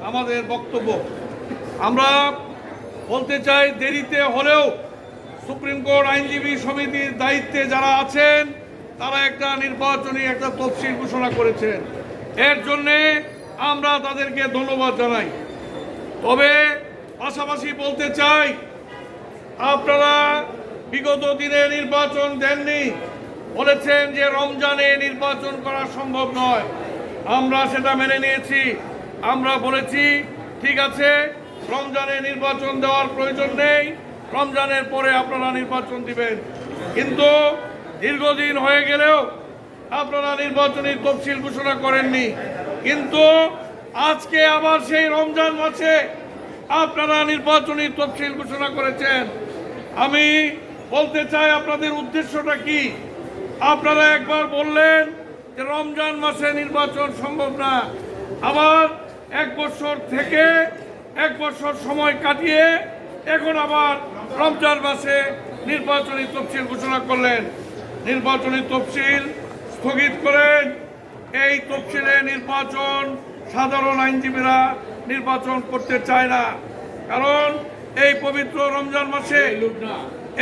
আমাদের বক্তব্য। আমরা বলতে চাই, দেরিতে হলেও সুপ্রিম কোর্ট আইনজীবী সমিতির দায়িত্বে যারা আছেন তারা একটা নির্বাচনী একটা তফসিল ঘোষণা করেছেন। এর জন্যে আমরা তাদেরকে ধন্যবাদ জানাই। তবে পাশাপাশি বলতে চাই, আপনারা বিগত দিনে নির্বাচন দেননি, বলেছেন যে রমজানে নির্বাচন করা সম্ভব নয়। আমরা সেটা মেনে নিয়েছি। আমরা বলেছি ঠিক আছে, রমজানে নির্বাচন দেওয়ার প্রয়োজন নেই, রমজানের পরে আপনারা নির্বাচন দিবেন। কিন্তু দীর্ঘদিন হয়ে গেলেও আপনারা নির্বাচনী তফসিল ঘোষণা করেননি। কিন্তু আজকে আবার সেই রমজান মাসে আপনারা নির্বাচনী তফসিল ঘোষণা করেছেন। আমি বলতে চাই, আপনাদের উদ্দেশ্যটা কি? আপনারা একবার বললেন যে রমজান মাসে নির্বাচন সম্ভব না, আবার 1 বছর থেকে 1 বছর সময় কাটিয়ে এখন আবার রমজান মাসে নির্বাচনী তফসিল ঘোষণা করলেন। নির্বাচনী তফসিল স্থগিত করেন। এই তফসিলে নির্বাচন সাধারণ আইনজীবীরা নির্বাচন করতে চায় না, কারণ এই পবিত্র রমজান মাসে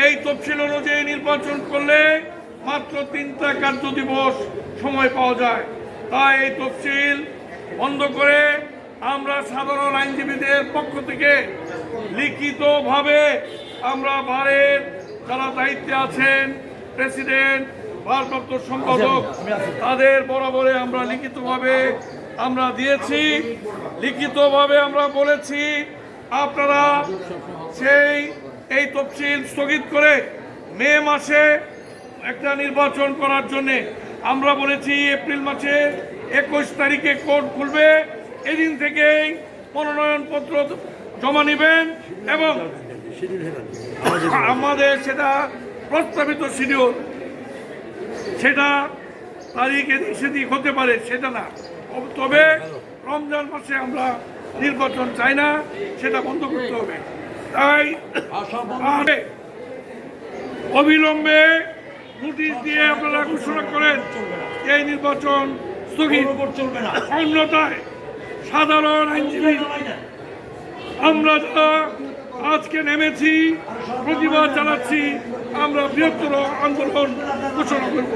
এই তফসিল অনুযায়ী নির্বাচন করলে মাত্র 3টা কার্য দিবস সময় পাওয়া যায়। তাই এই তফসিল বন্ধ করে আমরা সাধারণ আইনজীবীদের পক্ষ থেকে লিখিতভাবে আমরা বারের যারা দায়িত্বে আছেন, প্রেসিডেন্ট, ভারপ্রাপ্ত সম্পাদক, তাদের বরাবরে আমরা লিখিতভাবে আমরা দিয়েছি। লিখিতভাবে আমরা বলেছি আপনারা এই তফসিল স্থগিত করে মে মাসে একটা নির্বাচন করার জন্যে আমরা বলেছি এপ্রিল মাসে 21 তারিখে কোর্ট খুলবে, এদিন থেকেই মনোনয়নপত্র জমা নেবেন এবং আমাদের সেটা প্রস্তাবিত শিডিউল, সেটা তারিখ এদিক সেদিক হতে পারে, সেটা না। তবে রমজান মাসে আমরা নির্বাচন চাই না, সেটা বন্ধ করতে হবে। তাই অবিলম্বে নোটিশ দিয়ে আপনারা ঘোষণা করেন এই নির্বাচন স্থগিত চলবে না, অন্যথায় সাধারণ আইনজীবী আমরা যারা আজকে নেমেছি, প্রতিবাদ জানাচ্ছি, আমরা বৃহত্তর আন্দোলন ঘোষণা করব।